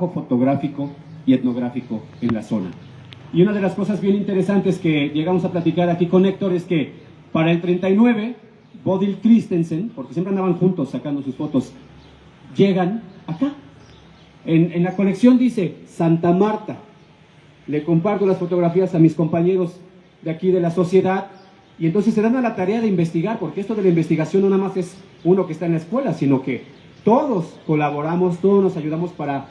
trabajo fotográfico y etnográfico en la zona. Y una de las cosas bien interesantes que llegamos a platicar aquí con Héctor es que para el 39, Bodil Christensen, porque siempre andaban juntos sacando sus fotos, llegan acá. En la colección dice Santa Marta. Le comparto las fotografías a mis compañeros de aquí de la sociedad y entonces se dan a la tarea de investigar, porque esto de la investigación no nada más es uno que está en la escuela, sino que todos colaboramos, todos nos ayudamos para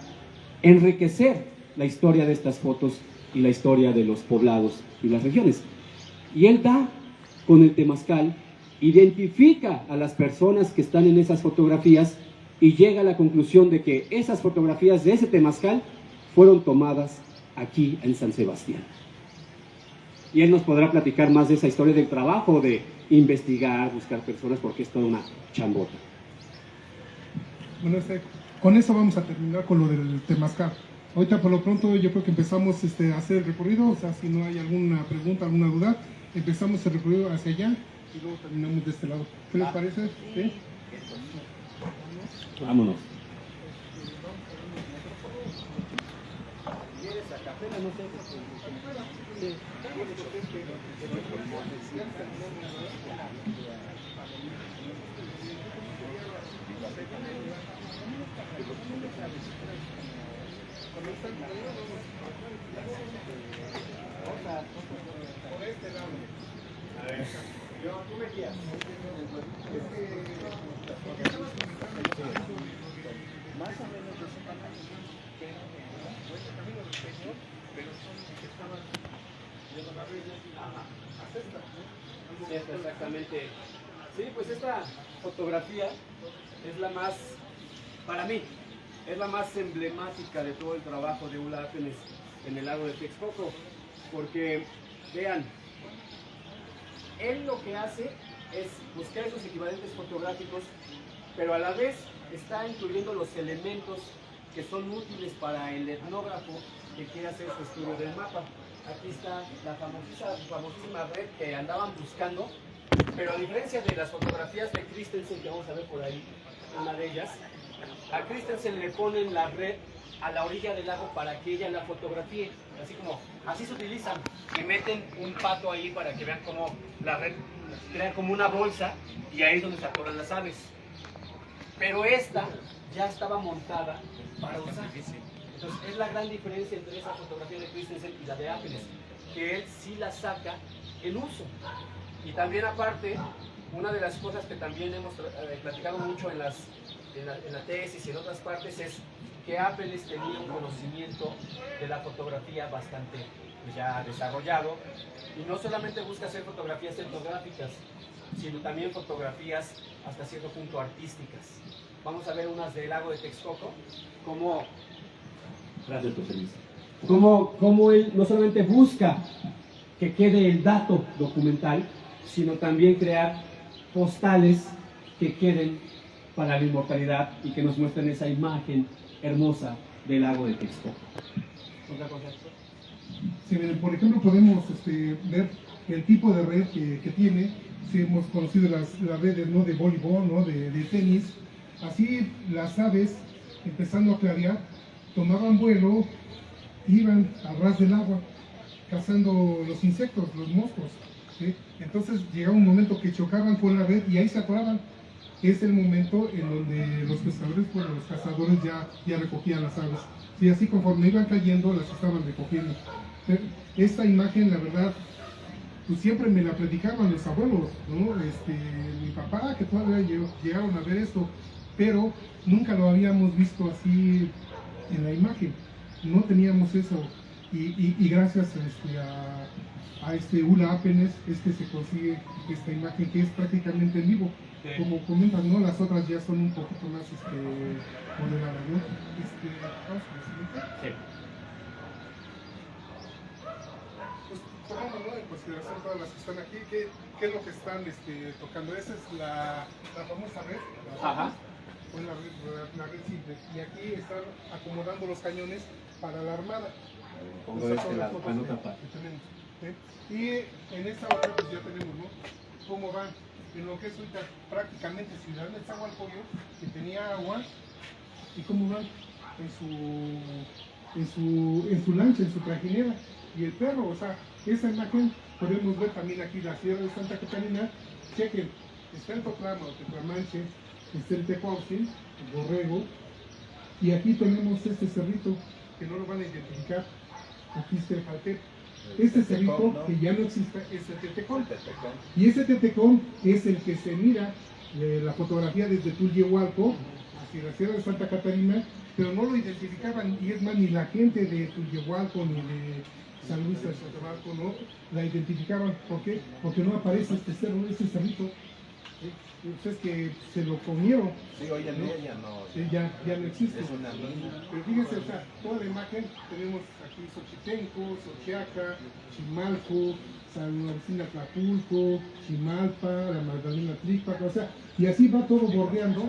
enriquecer la historia de estas fotos y la historia de los poblados y las regiones. Y él da con el temazcal, identifica a las personas que están en esas fotografías y llega a la conclusión de que esas fotografías de ese temazcal fueron tomadas aquí en San Sebastián. Y él nos podrá platicar más de esa historia del trabajo de investigar, buscar personas, porque es toda una chambota. Bueno, con eso vamos a terminar con lo del temazcal. Ahorita por lo pronto yo creo que empezamos a hacer el recorrido, o sea, si no hay alguna pregunta, alguna duda, empezamos el recorrido hacia allá y luego terminamos de este lado. ¿Qué les parece? ¿Sí? Vámonos. Por este lado. A ver, tú me guías. Más o menos de ese tamaño, pero este camino de pequeño, pero son que estaban llevando la red. Sí, exactamente. Sí, pues esta fotografía es la más, para mí, es la más emblemática de todo el trabajo de Ula Ápenes en el lago de Texcoco, porque, vean, él lo que hace es buscar esos equivalentes fotográficos, pero a la vez está incluyendo los elementos que son útiles para el etnógrafo que quiere hacer su estudio del mapa. Aquí está la famosísima red que andaban buscando, pero a diferencia de las fotografías de Christensen, que vamos a ver por ahí, una de ellas, a Christensen le ponen la red a la orilla del lago para que ella la fotografíe, así se utilizan, y meten un pato ahí para que vean cómo la red crea como una bolsa y ahí es donde se atoran las aves. Pero esta ya estaba montada para usar. Entonces es la gran diferencia entre esa fotografía de Christensen y la de Ápenes, que él sí la saca en uso. Y también aparte, una de las cosas que también hemos platicado mucho en la tesis y en otras partes es que Ápenes tenía un conocimiento de la fotografía bastante ya desarrollado y no solamente busca hacer fotografías etnográficas, sino también fotografías hasta cierto punto artísticas. Vamos a ver unas del lago de Texcoco, como él no solamente busca que quede el dato documental, sino también crear postales que queden para la inmortalidad y que nos muestren esa imagen hermosa del lago de Texcoco. ¿Otra cosa? Sí, por ejemplo, podemos ver el tipo de red que tiene. Sí, hemos conocido las redes, ¿no?, de voleibol, ¿no?, de tenis. Así las aves, empezando a clarear, tomaban vuelo, iban a ras del agua, cazando los insectos, los moscos, ¿sí? Entonces llegaba un momento que chocaban con la red y ahí se atoraban. Es el momento en donde los pescadores, bueno, los cazadores ya recogían las aves. Y así conforme iban cayendo, las estaban recogiendo. Esta imagen, la verdad, pues siempre me la platicaban los abuelos, ¿no? Mi papá, que todavía llegaron a ver esto, pero nunca lo habíamos visto así en la imagen. No teníamos eso. Y gracias a Ula Ápenes es que se consigue esta imagen que es prácticamente en vivo. Sí. Como comentan, ¿no?, las otras ya son un poquito más modeladas, ¿no? Vamos con la siguiente. Sí. Pues tomando, ¿no?, en consideración todas las que están aquí, ¿qué es lo que están tocando? Esa es la famosa red. Ajá. Con la red simple. Y aquí están acomodando los cañones para la armada. Pongo Esas son este las lado, fotos para no tapar. que tenemos, ¿sí? Y en esta otra pues ya tenemos, ¿no?, cómo van en lo que es ahorita prácticamente Ciudad Nezahualcóyotl, que tenía agua, y cómo van en su lancha, en su trajinera, y el perro, o sea, esa imagen podemos ver también aquí la Sierra de Santa Catarina. Chequen, está el Toclama o Teclamanche, está el Tecuautzin, el Borrego, y aquí tenemos este cerrito que no lo van a identificar, aquí está el Jaltep. Este cerrito, ¿no?, que ya no existe, es el Tetecón. Y ese Tetecón es el que se mira la fotografía desde Tulyehualco hacia la Sierra de Santa Catarina, pero no lo identificaban, y es más, ni la gente de Tulyehualco ni de San Luis de Xochimilco no la identificaban. ¿Por qué? Porque no aparece este cerro, este cerrito. Ustedes que se lo comieron. Sí, hoy en día ya no. Sí, ya no existe. Es una mina. Pero fíjense, o sea, toda la imagen, tenemos aquí Xochitenco, Xochiaca, Chimalco, San Agustín Tlapulco, Chimalpa, la Magdalena Trípaca, o sea, y así va todo bordeando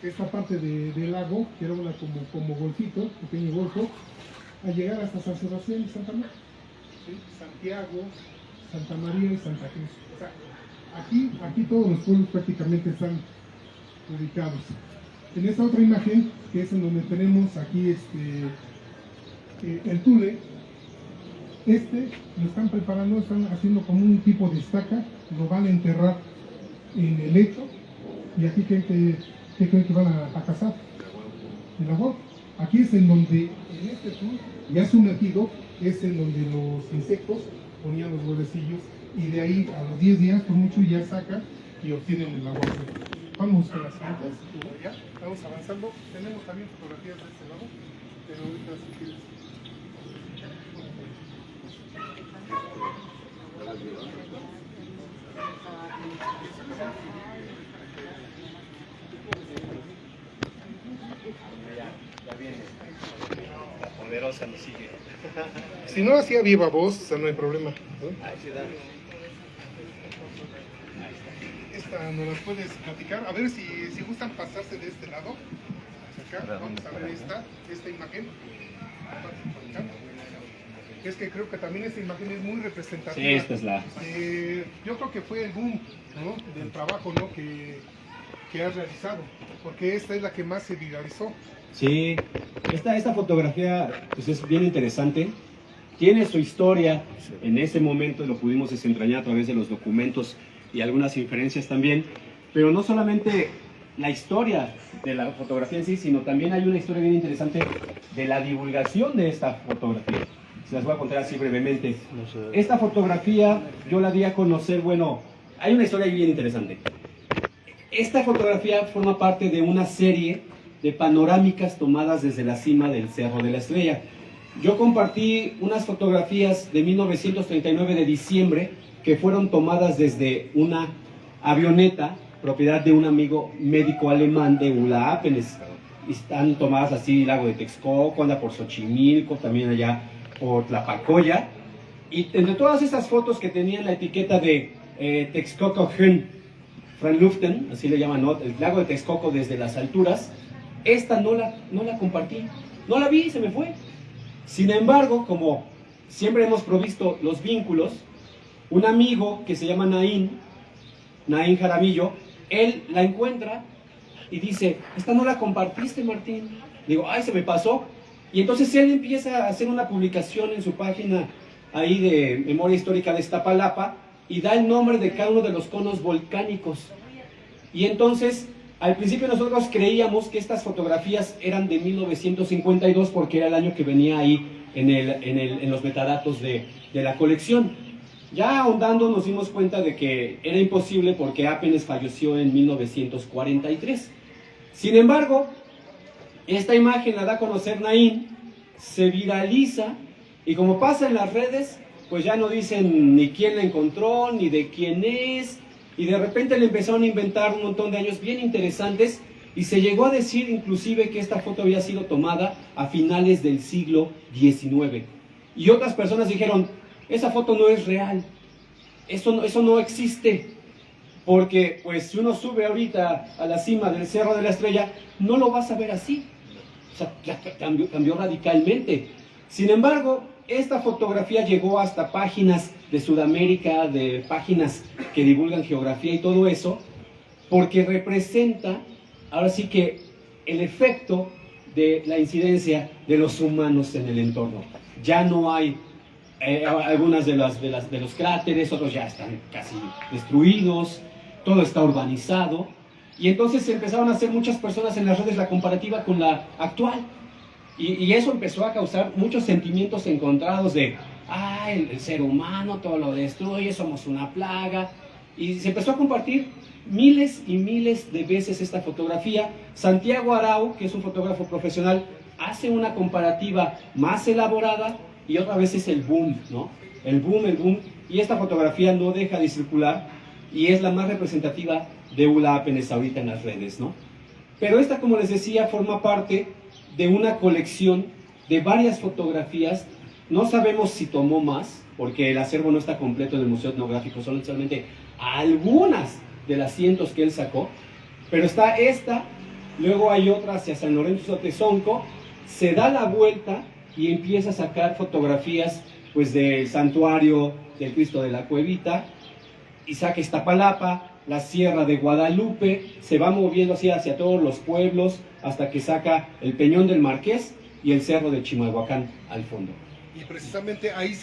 esta parte del lago, que era una como golfito, pequeño golfo, a llegar hasta San Sebastián y Santa María, ¿sí? Santiago, Santa María y Santa Cruz. O sea, aquí todos los pueblos prácticamente están ubicados. En esta otra imagen, que es en donde tenemos aquí el Tule, lo están preparando, están haciendo como un tipo de estaca, lo van a enterrar en el lecho, y aquí ¿qué creen que van a cazar? El agua. Aquí es en donde, en este tour, ya sumergido, es en donde los insectos ponían los huevecillos, y de ahí a los 10 días, por mucho, ya sacan y obtienen el agua. Vamos con las siguientes, ya, vamos avanzando. Tenemos también fotografías de este lado, pero ahorita si quieres. Ya viene. La poderosa nos sigue. Si no hacía viva voz, o sea, no hay problema, ¿no? Ahí sí da. Esta nos las puedes platicar, a ver si gustan pasarse de este lado, hacia acá, vamos a ver esta imagen. Es que creo que también esta imagen es muy representativa. Sí, esta es la. Yo creo que fue el boom, ¿no?, del trabajo, ¿no?, que has realizado, porque esta es la que más se viralizó. Sí, esta fotografía pues es bien interesante. Tiene su historia. En ese momento lo pudimos desentrañar a través de los documentos y algunas inferencias también. Pero no solamente la historia de la fotografía en sí, sino también hay una historia bien interesante de la divulgación de esta fotografía. Se las voy a contar así brevemente. Esta fotografía yo la di a conocer, bueno, hay una historia bien interesante. Esta fotografía forma parte de una serie de panorámicas tomadas desde la cima del Cerro de la Estrella. Yo compartí unas fotografías de 1939 de diciembre que fueron tomadas desde una avioneta propiedad de un amigo médico alemán de Ula-Appenes. Están tomadas así, lago de Texcoco, anda por Xochimilco, también allá por Tlapacoya. Y entre todas esas fotos que tenían la etiqueta de Texcoco Hön, Franluften, así le llaman, ¿no?, el lago de Texcoco desde las alturas, esta no la compartí, no la vi, se me fue. Sin embargo, como siempre hemos provisto los vínculos, un amigo que se llama Naín Jaramillo, él la encuentra y dice, esta no la compartiste, Martín. Digo, ay, se me pasó. Y entonces él empieza a hacer una publicación en su página ahí de Memoria Histórica de Iztapalapa y da el nombre de cada uno de los conos volcánicos. Y entonces, al principio nosotros creíamos que estas fotografías eran de 1952 porque era el año que venía ahí en los metadatos de la colección. Ya ahondando nos dimos cuenta de que era imposible porque Appenes falleció en 1943. Sin embargo, esta imagen la da a conocer Naín, se viraliza y como pasa en las redes, pues ya no dicen ni quién la encontró, ni de quién es, y de repente le empezaron a inventar un montón de años bien interesantes y se llegó a decir inclusive que esta foto había sido tomada a finales del siglo XIX. Y otras personas dijeron, esa foto no es real, eso no existe, porque pues si uno sube ahorita a la cima del Cerro de la Estrella, no lo vas a ver así. O sea, ya cambió radicalmente. Sin embargo, esta fotografía llegó hasta páginas de Sudamérica, de páginas que divulgan geografía y todo eso, porque representa, ahora sí que, el efecto de la incidencia de los humanos en el entorno. Ya no hay algunas de los cráteres, otros ya están casi destruidos, todo está urbanizado, y entonces empezaron a hacer muchas personas en las redes la comparativa con la actual, y eso empezó a causar muchos sentimientos encontrados de, el ser humano todo lo destruye, somos una plaga, y se empezó a compartir miles y miles de veces esta fotografía. Santiago Arau, que es un fotógrafo profesional, hace una comparativa más elaborada, y otra vez es el boom, ¿no? El boom, y esta fotografía no deja de circular, y es la más representativa de Hula Apenes ahorita en las redes, ¿no? Pero esta, como les decía, forma parte de una colección de varias fotografías. No sabemos si tomó más, porque el acervo no está completo en el Museo Etnográfico, son solamente algunas de las cientos que él sacó, pero está esta, luego hay otra hacia San Lorenzo Tezonco, se da la vuelta y empieza a sacar fotografías pues del santuario del Cristo de la Cuevita, y saca Iztapalapa, la Sierra de Guadalupe, se va moviendo así hacia todos los pueblos, hasta que saca el Peñón del Marqués y el Cerro de Chimalhuacán al fondo. Y precisamente ahí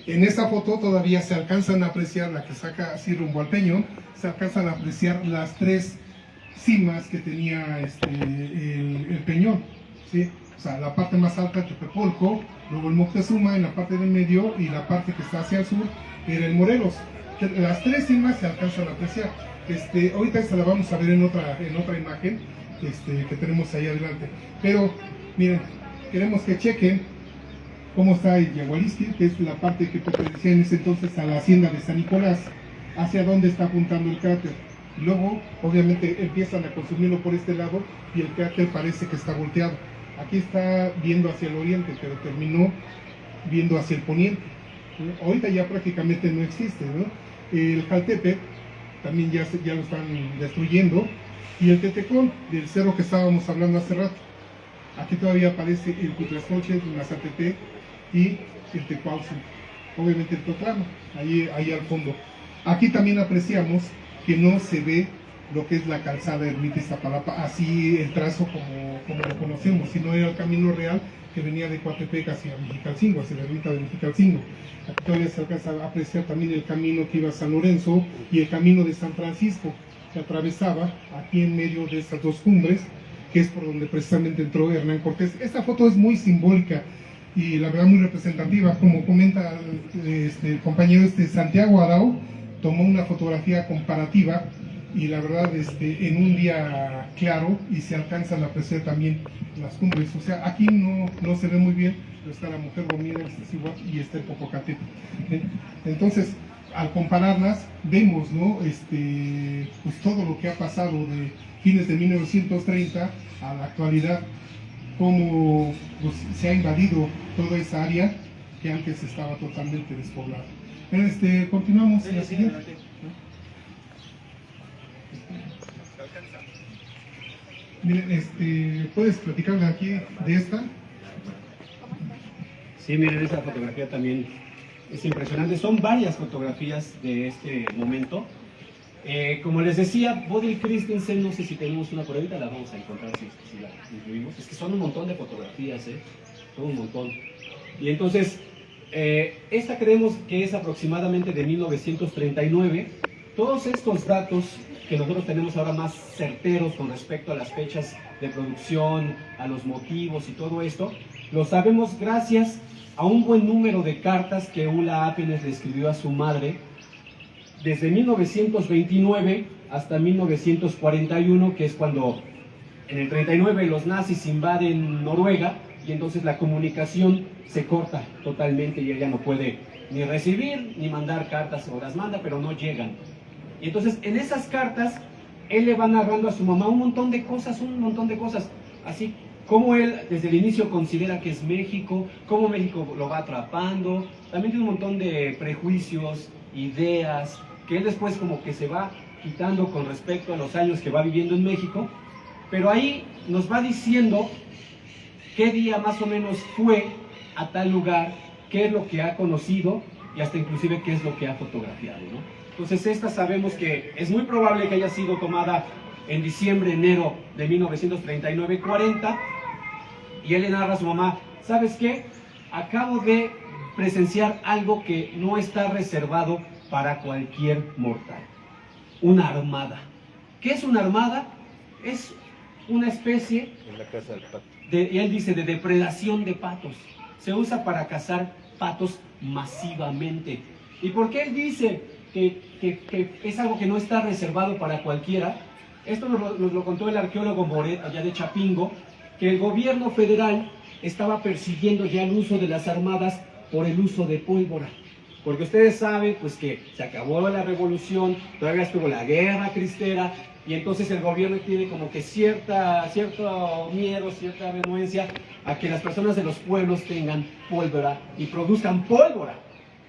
en esa foto todavía se alcanzan a apreciar, la que saca así rumbo al Peñón, se alcanzan a apreciar las tres cimas que tenía el Peñón, ¿sí? O sea, la parte más alta, Tepepolco, luego el Moctezuma en la parte del medio, y la parte que está hacia el sur era el Morelos. Las tres cimas se alcanzan a apreciar. Ahorita esta la vamos a ver en otra imagen que tenemos ahí adelante. Pero miren, queremos que chequen cómo está el Yagualisti, que es la parte que pertenecía en ese entonces a la hacienda de San Nicolás, hacia dónde está apuntando el cráter. Luego, obviamente, empiezan a consumirlo por este lado y el cráter parece que está volteado. Aquí está viendo hacia el oriente, pero terminó viendo hacia el poniente. Ahorita ya prácticamente no existe, ¿no? El Jaltepec también ya lo están destruyendo, y el Tetecón, del cerro que estábamos hablando hace rato. Aquí todavía aparece el Cuitlaxcoche, el Mazatepec y el Tecuauhtzin, obviamente el Totlama, ahí al fondo. Aquí también apreciamos que no se ve lo que es la calzada Ermita Iztapalapa, así el trazo como lo conocemos, sino era el camino real que venía de Coatepec hacia Mexicalcingo, hacia la ermita de Mexicalcingo. Aquí todavía se alcanza a apreciar también el camino que iba a San Lorenzo y el camino de San Francisco, que atravesaba aquí en medio de estas dos cumbres, que es por donde precisamente entró Hernán Cortés. Esta foto es muy simbólica y la verdad muy representativa. Como comenta el compañero Santiago Arau, tomó una fotografía comparativa, y la verdad en un día claro, y se alcanzan a apreciar también las cumbres. O sea, aquí no se ve muy bien, pero está la Mujer Romina, el Iztaccíhuatl y está el Popocatépetl. Entonces, al compararlas, vemos, ¿no? Pues todo lo que ha pasado de fines de 1930 a la actualidad, cómo pues, se ha invadido toda esa área que antes estaba totalmente despoblada. Pero continuamos en la siguiente. Miren, ¿puedes platicarme aquí de esta? Sí, miren, esa fotografía también es impresionante. Son varias fotografías de este momento. Como les decía, Bodil Christensen, no sé si tenemos una por ahorita, la vamos a encontrar si la incluimos. Es que son un montón de fotografías, son un montón. Y entonces, esta creemos que es aproximadamente de 1939. Todos estos datos que nosotros tenemos ahora más certeros con respecto a las fechas de producción, a los motivos y todo esto, lo sabemos gracias a un buen número de cartas que Hula Apenes le escribió a su madre desde 1929 hasta 1941, que es cuando en el 39 los nazis invaden Noruega, y entonces la comunicación se corta totalmente y ella no puede ni recibir ni mandar cartas, o las manda pero no llegan. Y entonces en esas cartas él le va narrando a su mamá un montón de cosas, así como él desde el inicio considera que es México, cómo México lo va atrapando. También tiene un montón de prejuicios, ideas, que él después como que se va quitando con respecto a los años que va viviendo en México, pero ahí nos va diciendo qué día más o menos fue a tal lugar, qué es lo que ha conocido y hasta inclusive qué es lo que ha fotografiado, ¿no? Entonces esta sabemos que es muy probable que haya sido tomada en diciembre, enero de 1939-40, Y él le narra a su mamá, ¿sabes qué? Acabo de presenciar algo que no está reservado para cualquier mortal. Una armada. ¿Qué es una armada? Es una especie En la casa del pato. y él dice, de depredación de patos. Se usa para cazar patos masivamente. ¿Y por qué él dice que es algo que no está reservado para cualquiera? Esto nos lo contó el arqueólogo Moret, allá de Chapingo, que el gobierno federal estaba persiguiendo ya el uso de las armadas por el uso de pólvora. Porque ustedes saben pues que se acabó la revolución, todavía estuvo la guerra cristera, y entonces el gobierno tiene como que cierto miedo, cierta renuencia a que las personas de los pueblos tengan pólvora y produzcan pólvora,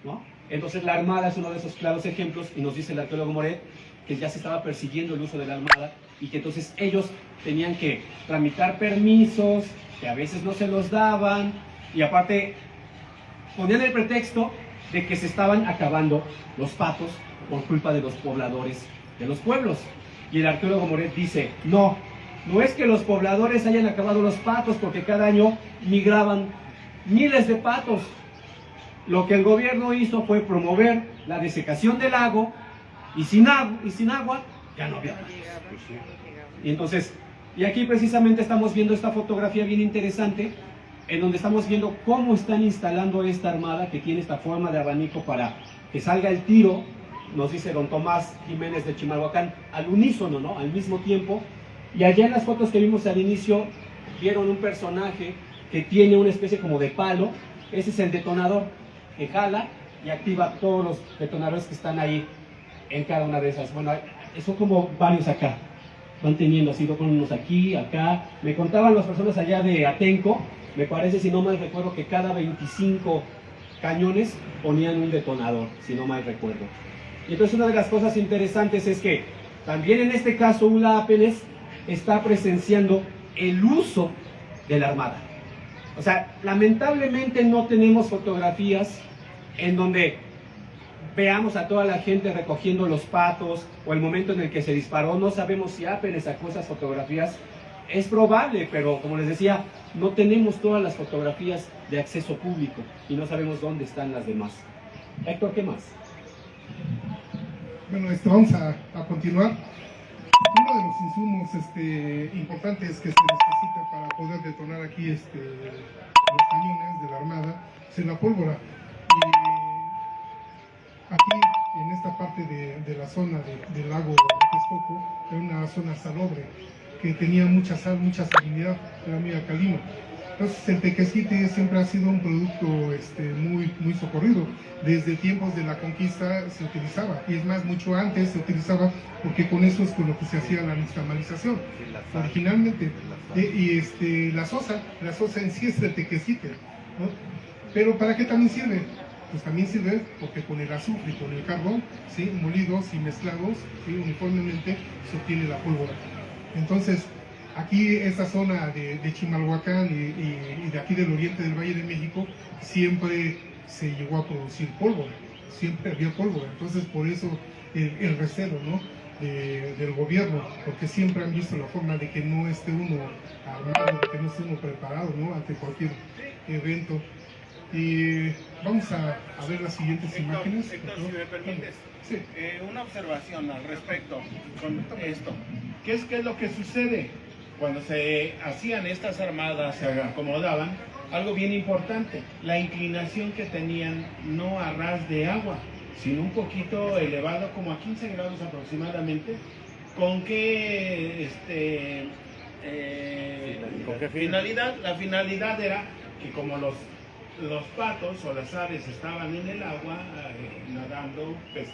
¿no? Entonces la armada es uno de esos claros ejemplos, y nos dice el arqueólogo Moret que ya se estaba persiguiendo el uso de la armada y que entonces ellos tenían que tramitar permisos, que a veces no se los daban, y aparte ponían el pretexto de que se estaban acabando los patos por culpa de los pobladores de los pueblos. Y el arqueólogo Moret dice, no es que los pobladores hayan acabado los patos, porque cada año migraban miles de patos. Lo que el gobierno hizo fue promover la desecación del lago, y sin agua ya no había patos. Y entonces, y aquí precisamente estamos viendo esta fotografía bien interesante, en donde estamos viendo cómo están instalando esta armada que tiene esta forma de abanico para que salga el tiro, nos dice don Tomás Jiménez de Chimalhuacán, al unísono, ¿no? Al mismo tiempo. Y allá en las fotos que vimos al inicio, vieron un personaje que tiene una especie como de palo. Ese es el detonador, que jala y activa todos los detonadores que están ahí en cada una de esas. Bueno, son como varios acá. Van teniendo así, con unos aquí, acá. Me contaban las personas allá de Atenco, me parece, si no mal recuerdo, que cada 25 cañones ponían un detonador, si no mal recuerdo. Y entonces una de las cosas interesantes es que también en este caso Ulalapélez está presenciando el uso de la armada. O sea, lamentablemente no tenemos fotografías en donde veamos a toda la gente recogiendo los patos o el momento en el que se disparó. No sabemos si Apélez sacó esas fotografías. Es probable, pero como les decía, no tenemos todas las fotografías de acceso público y no sabemos dónde están las demás. Héctor, ¿qué más? Bueno, vamos a continuar. Uno de los insumos importantes que se necesita para poder detonar aquí los cañones de la armada es la pólvora. Y aquí, en esta parte de la zona del lago de Texcoco, era una zona salobre que tenía mucha sal, mucha salinidad, era muy alcalino. Entonces el tequesquite siempre ha sido un producto muy socorrido. Desde tiempos de la conquista se utilizaba, y es más, mucho antes se utilizaba, porque con eso es con lo que se hacía la nixtamalización originalmente. La sosa en sí es el tequesquite, ¿no? Pero ¿para qué también sirve? Pues también sirve porque con el azufre y con el carbón, ¿sí?, molidos y mezclados, ¿sí?, uniformemente se obtiene la pólvora. Entonces, aquí esta zona de Chimalhuacán y de aquí del oriente del Valle de México siempre se llegó a producir pólvora, siempre había pólvora. Entonces por eso el recelo, ¿no?, del gobierno, porque siempre han visto la forma de que no esté uno armado, de que no esté uno preparado, ¿no?, ante cualquier evento. Y vamos a ver las siguientes imágenes. Héctor, si me permites, sí. Una observación al respecto con esto. ¿Qué es lo que sucede? Cuando se hacían estas armadas, se acomodaban, algo bien importante, la inclinación que tenían, no a ras de agua, sino un poquito elevado, como a 15 grados aproximadamente. ¿Con qué finalidad? La finalidad era que como los patos o las aves estaban en el agua, nadando, pues,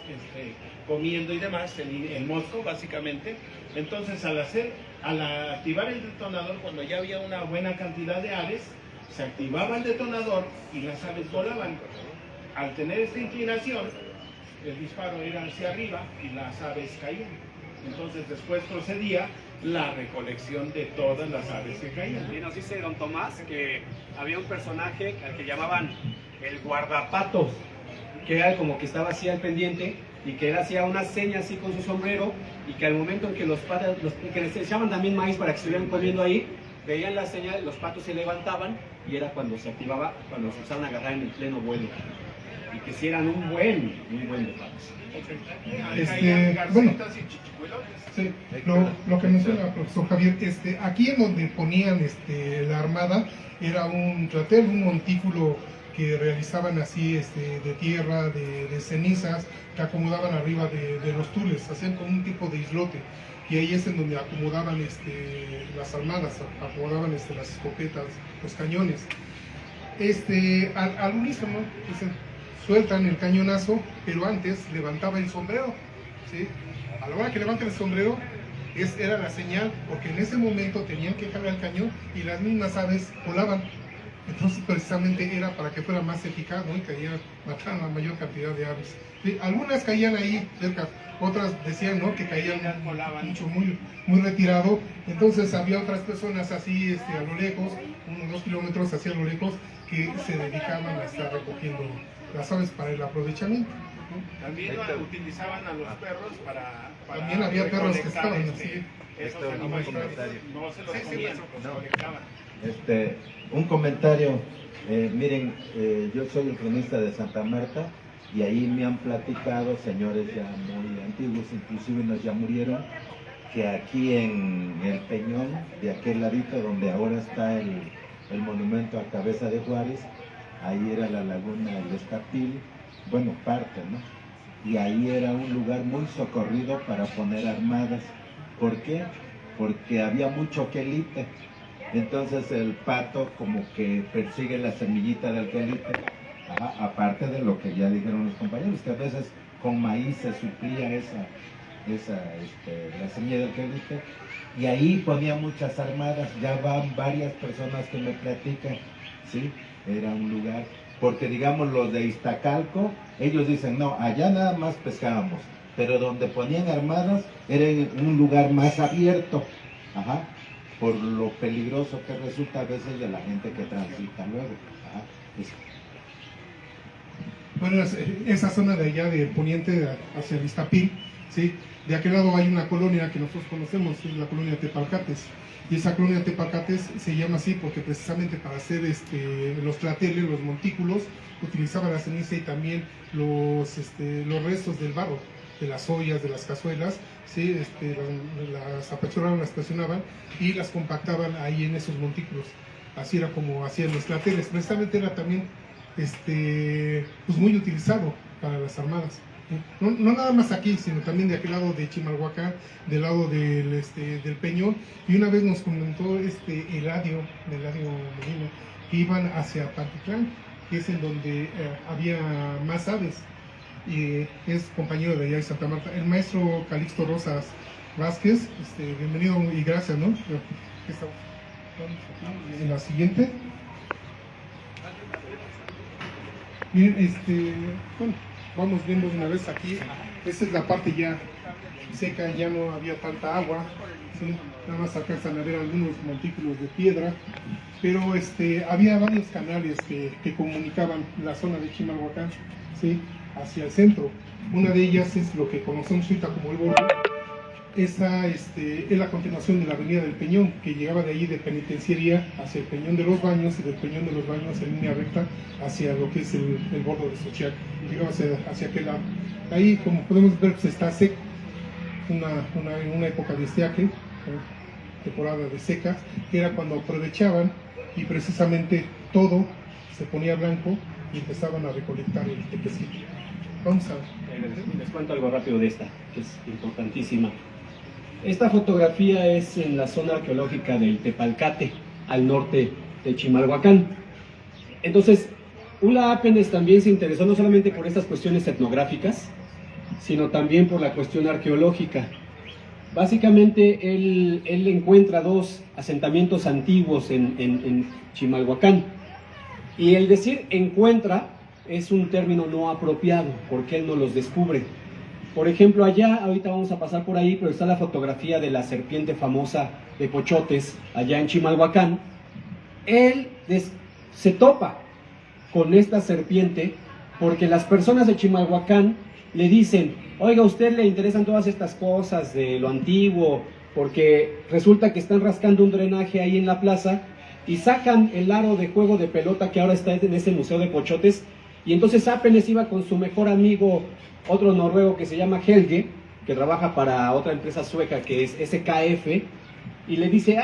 comiendo y demás, el mosco básicamente, entonces al activar el detonador, cuando ya había una buena cantidad de aves, se activaba el detonador y las aves volaban. Al tener esta inclinación, el disparo era hacia arriba y las aves caían. Entonces después procedía la recolección de todas las aves que caían. Y nos dice don Tomás que había un personaje al que llamaban el guardapatos, que era como que estaba así al pendiente y que él hacía una seña así con su sombrero, y que al momento en que los patos, que les echaban también maíz para que estuvieran comiendo ahí, veían la señal, los patos se levantaban y era cuando se activaba, cuando los empezaron a agarrar en el pleno vuelo. Y que si eran un buen de patos. Bueno, sí, lo que menciona el profesor Javier, aquí en donde ponían la armada era un tratel, un montículo que realizaban así de tierra, de cenizas, que acomodaban arriba de los tules, hacían como un tipo de islote. Y ahí es en donde acomodaban las armadas, acomodaban las escopetas, los cañones. Al unísono, sueltan el cañonazo, pero antes levantaba el sombrero, ¿sí? A la hora que levantan el sombrero, era la señal, porque en ese momento tenían que cargar el cañón y las mismas aves volaban. Entonces, precisamente era para que fuera más eficaz, ¿no? Y mataban la mayor cantidad de aves. ¿Sí? Algunas caían ahí cerca, otras decían, ¿no?, que caían mucho, muy retirado. Entonces, había otras personas así, a lo lejos, unos 2 kilómetros hacia lo lejos, que se dedicaban a estar recogiendo las aves para el aprovechamiento, ¿no? También utilizaban a los perros para también había perros que estaban así. Esos un animales comentario. no se los comían, los colectaban. Un comentario. Miren, yo soy el cronista de Santa Marta y ahí me han platicado señores ya muy antiguos, inclusive unos ya murieron, que aquí en el Peñón, de aquel ladito donde ahora está el monumento a Cabeza de Juárez, ahí era la laguna del Escapil, bueno, parte, ¿no? Y ahí era un lugar muy socorrido para poner armadas. ¿Por qué? Porque había mucho quelite. Entonces el pato como que persigue la semillita del quelite. Ajá, aparte de lo que ya dijeron los compañeros, que a veces con maíz se suplía la semilla del quelite. Y ahí ponía muchas armadas. Ya van varias personas que me platican, ¿sí? Era un lugar, porque digamos los de Iztacalco, ellos dicen, no, allá nada más pescábamos, pero donde ponían armadas era en un lugar más abierto, ajá, por lo peligroso que resulta a veces de la gente que transita luego. Ajá. Bueno, esa zona de allá del poniente hacia el Iztapil, ¿sí? De aquel lado hay una colonia que nosotros conocemos, es la colonia Tepalcates. Y esa colonia Tepalcates se llama así porque precisamente para hacer los trateles, los montículos, utilizaban la ceniza y también los restos del barro, de las ollas, de las cazuelas, ¿sí? Las apachurraban, las presionaban y las compactaban ahí en esos montículos. Así era como hacían los trateles. Precisamente era también pues muy utilizado para las armadas. No nada más aquí, sino también de aquel lado de Chimalhuacán, del lado del Peñón. Y una vez nos comentó Eladio Medina, que iban hacia Pantitlán, que es en donde había más aves, y es compañero de allá de Santa Marta. El maestro Calixto Rosas Vázquez, bienvenido y gracias, ¿no? Estamos en la siguiente. Miren, bueno, vamos viendo una vez aquí, esta es la parte ya seca, ya no había tanta agua, ¿sí? Nada más alcanzan a ver algunos montículos de piedra, pero había varios canales que comunicaban la zona de Chimalhuacán, ¿sí?, hacia el centro. Una de ellas es lo que conocemos ahorita como el Bordo. Esa es la continuación de la avenida del Peñón, que llegaba de ahí de Penitenciaría hacia el Peñón de los Baños, y del Peñón de los Baños en línea recta hacia lo que es el Bordo de Xochiac, llegaba hacia aquel lado. Ahí, como podemos ver, pues está seco, una época de estiaje, temporada de secas, que era cuando aprovechaban y precisamente todo se ponía blanco y empezaban a recolectar el tequesquite. Vamos a les cuento algo rápido de esta, que es importantísima. Esta fotografía es en la zona arqueológica del Tepalcate, al norte de Chimalhuacán. Entonces, Ula Apenes también se interesó no solamente por estas cuestiones etnográficas, sino también por la cuestión arqueológica. Básicamente, él encuentra 2 asentamientos antiguos en Chimalhuacán. Y el decir encuentra es un término no apropiado, porque él no los descubre. Por ejemplo, allá, ahorita vamos a pasar por ahí, pero está la fotografía de la serpiente famosa de Pochotes, allá en Chimalhuacán. Él se topa con esta serpiente porque las personas de Chimalhuacán le dicen, oiga, a usted le interesan todas estas cosas de lo antiguo, porque resulta que están rascando un drenaje ahí en la plaza y sacan el aro de juego de pelota que ahora está en ese museo de Pochotes, y entonces Apenes iba con su mejor amigo, otro noruego que se llama Helge, que trabaja para otra empresa sueca que es SKF, y le dice,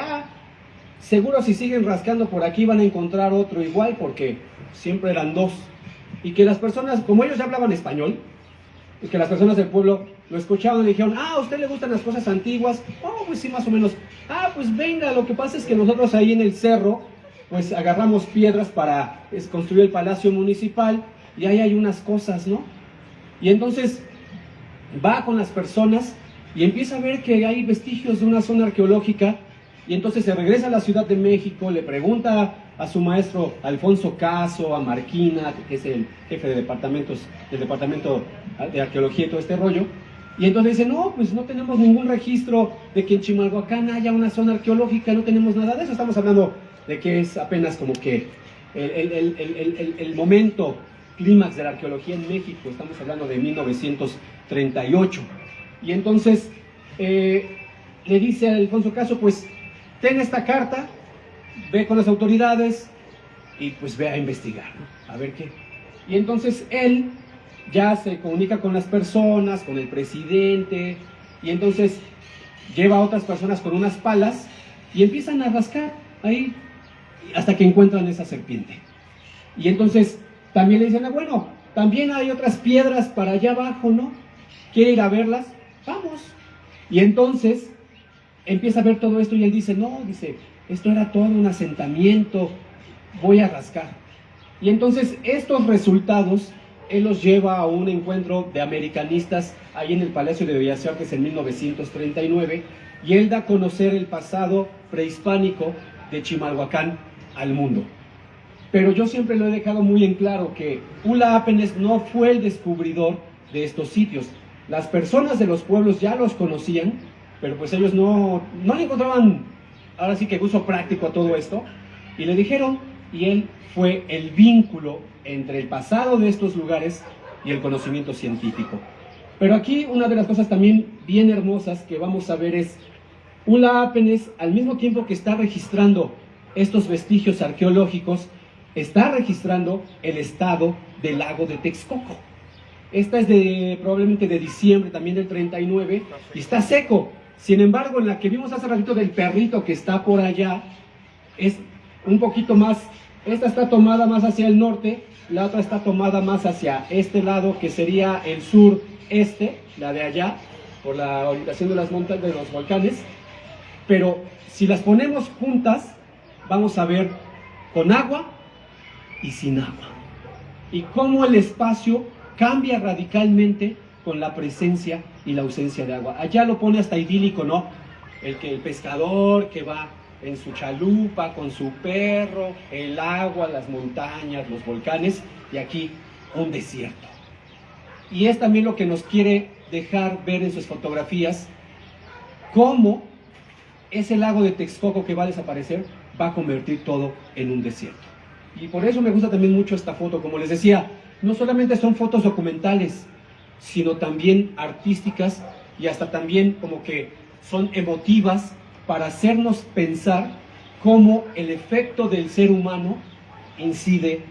seguro si siguen rascando por aquí van a encontrar otro igual, porque siempre eran dos, y que las personas, como ellos ya hablaban español, y que las personas del pueblo lo escuchaban y le dijeron, ¿a usted le gustan las cosas antiguas? Oh, pues sí, más o menos. Pues venga, lo que pasa es que nosotros ahí en el cerro, pues agarramos piedras para construir el palacio municipal, y ahí hay unas cosas, ¿no? Y entonces va con las personas y empieza a ver que hay vestigios de una zona arqueológica, y entonces se regresa a la Ciudad de México, le pregunta a su maestro Alfonso Caso, a Marquina, que es el jefe de departamentos, del departamento de arqueología y todo este rollo, y entonces dice, no, pues no tenemos ningún registro de que en Chimalhuacán haya una zona arqueológica, no tenemos nada de eso, estamos hablando de que es apenas como que el momento clímax de la arqueología en México, estamos hablando de 1938, y entonces le dice a Alfonso Caso, pues ten esta carta, ve con las autoridades y pues ve a investigar, ¿no? A ver qué. Y entonces él ya se comunica con las personas, con el presidente, y entonces lleva a otras personas con unas palas y empiezan a rascar ahí hasta que encuentran esa serpiente. Y entonces también le dicen, bueno, también hay otras piedras para allá abajo, ¿no? ¿Quiere ir a verlas? Vamos. Y entonces empieza a ver todo esto y él dice, no, dice, esto era todo un asentamiento, voy a rascar. Y entonces estos resultados él los lleva a un encuentro de americanistas ahí en el Palacio de Bellas Artes en 1939, y él da a conocer el pasado prehispánico de Chimalhuacán al mundo. Pero yo siempre lo he dejado muy en claro que Hula Apenes no fue el descubridor de estos sitios. Las personas de los pueblos ya los conocían, pero pues ellos no le encontraban, ahora sí que uso práctico a todo esto, y le dijeron, y él fue el vínculo entre el pasado de estos lugares y el conocimiento científico. Pero aquí una de las cosas también bien hermosas que vamos a ver es, Hula Apenes, al mismo tiempo que está registrando estos vestigios arqueológicos, está registrando el estado del lago de Texcoco. Esta es probablemente de diciembre también del 39, y está seco. Sin embargo, en la que vimos hace ratito del perrito que está por allá, es un poquito más, esta está tomada más hacia el norte, la otra está tomada más hacia este lado, que sería el sureste, la de allá, por la orientación de las montañas, de los volcanes. Pero si las ponemos juntas, vamos a ver con agua y sin agua, y cómo el espacio cambia radicalmente con la presencia y la ausencia de agua. Allá lo pone hasta idílico, ¿no? El pescador que va en su chalupa con su perro, el agua, las montañas, los volcanes, y aquí un desierto. Y es también lo que nos quiere dejar ver en sus fotografías, cómo ese lago de Texcoco que va a desaparecer va a convertir todo en un desierto. Y por eso me gusta también mucho esta foto. Como les decía, no solamente son fotos documentales, sino también artísticas, y hasta también como que son emotivas para hacernos pensar cómo el efecto del ser humano incide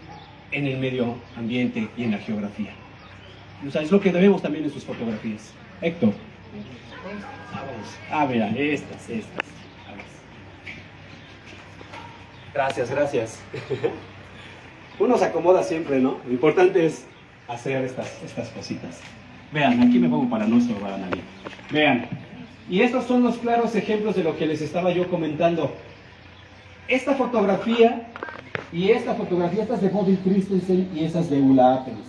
en el medio ambiente y en la geografía. O sea, es lo que debemos también en sus fotografías. Héctor. Mira, estas. Gracias. Uno se acomoda siempre, ¿no? Lo importante es hacer estas cositas. Vean, aquí me pongo para no estorbar a nadie. Vean. Y estos son los claros ejemplos de lo que les estaba yo comentando. Esta fotografía y esta fotografía, estas de Bodil Christensen y esas de Hula Apenes,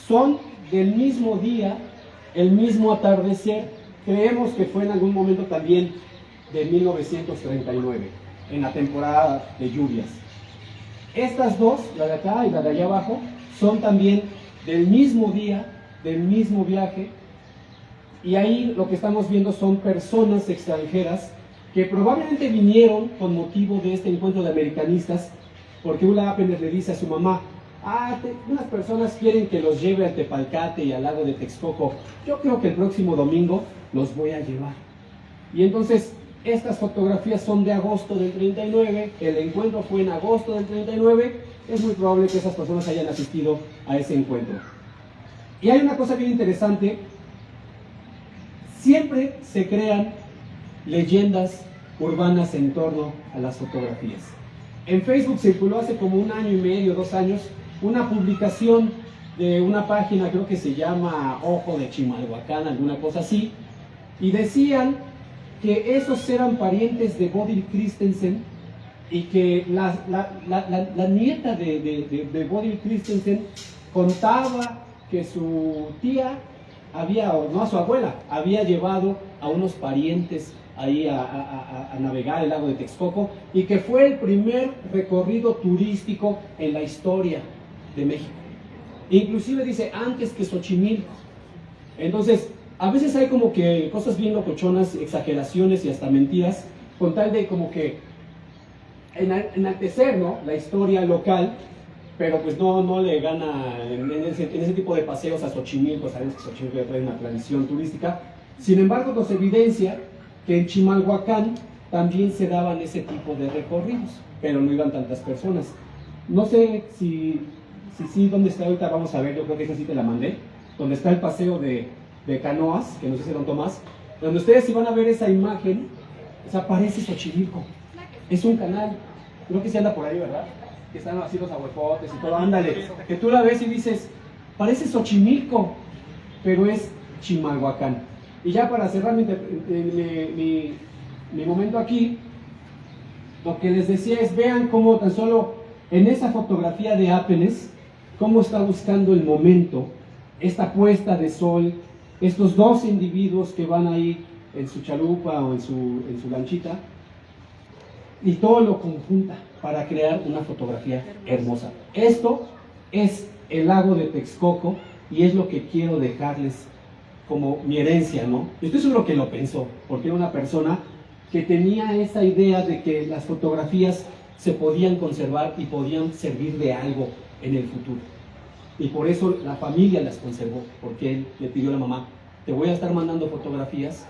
son del mismo día, el mismo atardecer. Creemos que fue en algún momento también de 1939, en la temporada de lluvias. Estas dos, la de acá y la de allá abajo, son también del mismo día, del mismo viaje, y ahí lo que estamos viendo son personas extranjeras que probablemente vinieron con motivo de este encuentro de americanistas, porque Hula Apenes le dice a su mamá, unas personas quieren que los lleve al Tepalcate y al lago de Texcoco, yo creo que el próximo domingo los voy a llevar. Y entonces estas fotografías son de agosto del 39, el encuentro fue en agosto del 39, es muy probable que esas personas hayan asistido a ese encuentro. Y hay una cosa bien interesante, siempre se crean leyendas urbanas en torno a las fotografías. En Facebook circuló hace como 1 año y medio, 2 años, una publicación de una página, creo que se llama Ojo de Chimalhuacán, alguna cosa así, y decían que esos eran parientes de Bodil Christensen y que la nieta de Bodil Christensen contaba que su tía había, o no, a su abuela, había llevado a unos parientes ahí a navegar el lago de Texcoco y que fue el primer recorrido turístico en la historia de México. Inclusive dice antes que Xochimilco. Entonces, a veces hay como que cosas bien locochonas, exageraciones y hasta mentiras, con tal de como que enaltecer, ¿no?, la historia local, pero pues no le gana en ese tipo de paseos a Xochimilco. Sabemos que Xochimilco trae una tradición turística. Sin embargo, nos evidencia que en Chimalhuacán también se daban ese tipo de recorridos, pero no iban tantas personas. No sé si ¿dónde está ahorita? Vamos a ver, yo creo que esa sí te la mandé, donde está el paseo de canoas, que no sé si don Tomás, donde ustedes si van a ver esa imagen, o sea, parece Xochimilco, es un canal, creo que se anda por ahí, ¿verdad? Que están así los ahuepotes y todo, ándale, que tú la ves y dices, parece Xochimilco, pero es Chimalhuacán. Y ya para cerrar mi momento aquí, lo que les decía es, vean cómo tan solo en esa fotografía de Ápenes, cómo está buscando el momento, esta puesta de sol, estos 2 individuos que van ahí en su chalupa o en su lanchita, y todo lo conjunta para crear una fotografía hermosa. Esto es el lago de Texcoco y es lo que quiero dejarles como mi herencia, ¿no? Yo estoy seguro que lo pensó, porque era una persona que tenía esa idea de que las fotografías se podían conservar y podían servir de algo en el futuro. Y por eso la familia las conservó, porque él le pidió a la mamá, te voy a estar mandando fotografías,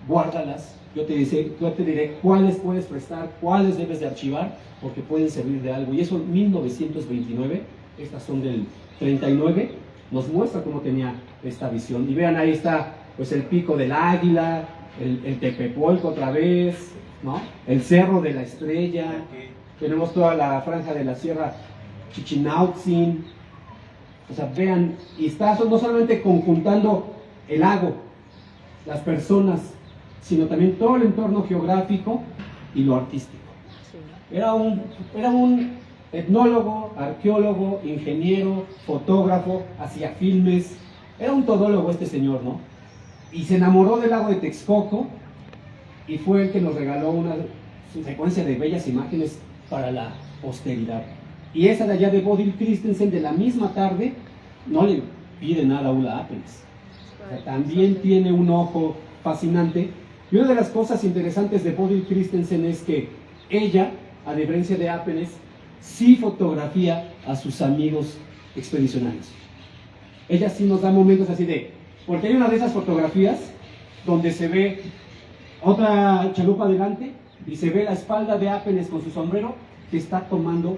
guárdalas, yo te diré cuáles puedes prestar, cuáles debes de archivar, porque pueden servir de algo. Y eso en 1929, estas son del 39, nos muestra cómo tenía esta visión. Y vean, ahí está pues el Pico del Águila, el Tepepolco otra vez, ¿no?, el Cerro de la Estrella, tenemos toda la franja de la Sierra Chichinautzin. O sea, vean, y está no solamente conjuntando el lago, las personas, sino también todo el entorno geográfico y lo artístico. Era un etnólogo, arqueólogo, ingeniero, fotógrafo, hacía filmes, era un todólogo este señor, ¿no? Y se enamoró del lago de Texcoco y fue el que nos regaló una secuencia de bellas imágenes para la posteridad. Y esa de allá de Bodil Christensen, de la misma tarde, no le pide nada a Ulla Ápenes. O sea, también tiene un ojo fascinante. Y una de las cosas interesantes de Bodil Christensen es que ella, a diferencia de Ápenes, sí fotografía a sus amigos expedicionarios. Ella sí nos da momentos así de... Porque hay una de esas fotografías donde se ve otra chalupa adelante y se ve la espalda de Ápenes con su sombrero que está tomando